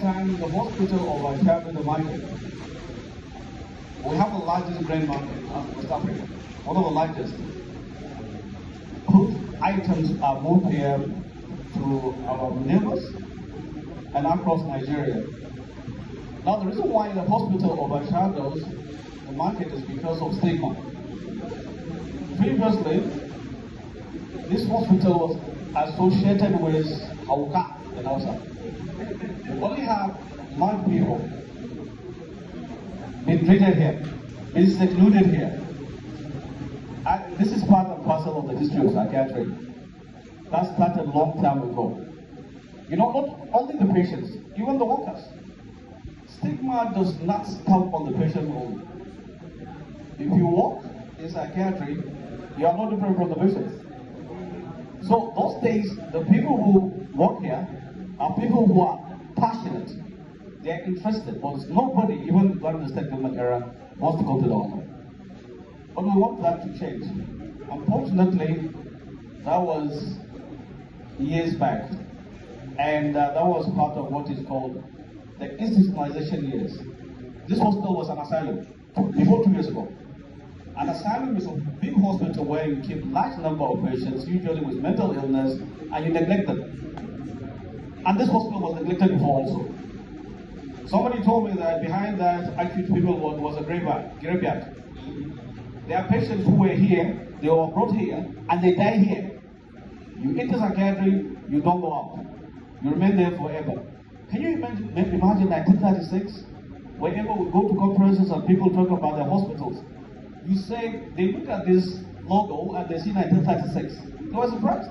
time, the hospital overshadowed the market. We have the largest grain market of West Africa, one of the largest. Crude items are moved here to our neighbors and across Nigeria. Now, the reason why the hospital overshadows the market is because of stigma. Previously, this hospital was associated with Hauka and Hausa. We only have mad people being treated here, being secluded here. And this is part and parcel of the history of psychiatry. That started a long time ago. You know, not only the patients, even the workers. Stigma does not stop on the patient only. If you work in psychiatry, you are no different from the patients. So those days, the people who work here are people who are passionate. They are interested, but nobody, even during the state government era, wants to go to Dawanau. But we want that to change. Unfortunately, that was years back, and that was part of what is called the institutionalization years. This hospital was an asylum before 2 years ago. An asylum is a big hospital where you keep large number of patients, usually with mental illness, and you neglect them. And this hospital was neglected before also. Somebody told me that behind that acute people was a graveyard. There are patients who were here, they were brought here, and they die here. You enter psychiatry, you don't go out. You remain there forever. Can you imagine 1936? Whenever we go to conferences and people talk about their hospitals, you say, they look at this logo and they see 1936. They were surprised.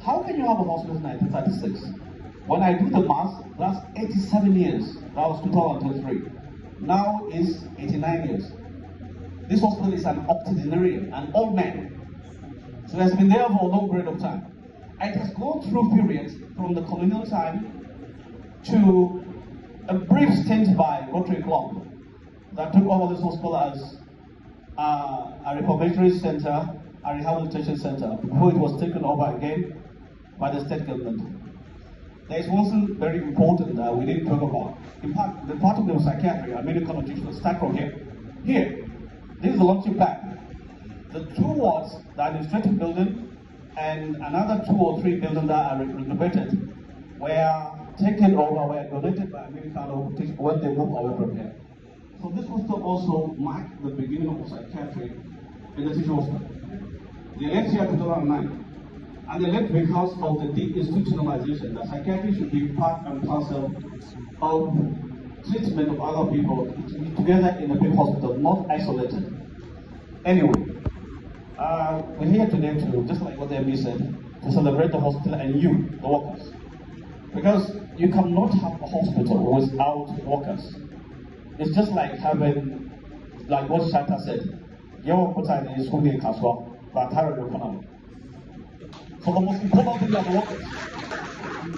How can you have a hospital in 1936? When I do the math, that's 87 years. That was 2023. Now is 89 years. This hospital is an octogenarian, an old man. So it has been there for a long period of time. It has gone through periods from the colonial time to a brief stint by Rotary Club that took over this hospital as a reformatory center, a rehabilitation center, before it was taken over again by the state government. There is one thing very important that we didn't talk about. In fact, the part of the psychiatry, I made a connotation, start from here. Here, this is the launching pad. The two wards, the administrative building, and another 2 or 3 buildings that are renovated, were taken over, were donated by Americano when they moved away from here. So this hospital also marked the beginning of psychiatry in the teaching hospital. They left here in 2009. And they left because of the deinstitutionalization, that psychiatry should be part and parcel of treatment of other people together in a big hospital, not isolated. Anyway, we're here today to, just like what the MD said, to celebrate the hospital and you, the workers. Because you cannot have a hospital without workers. It's just like having, like what Shanta said, is so the most important thing are the workers.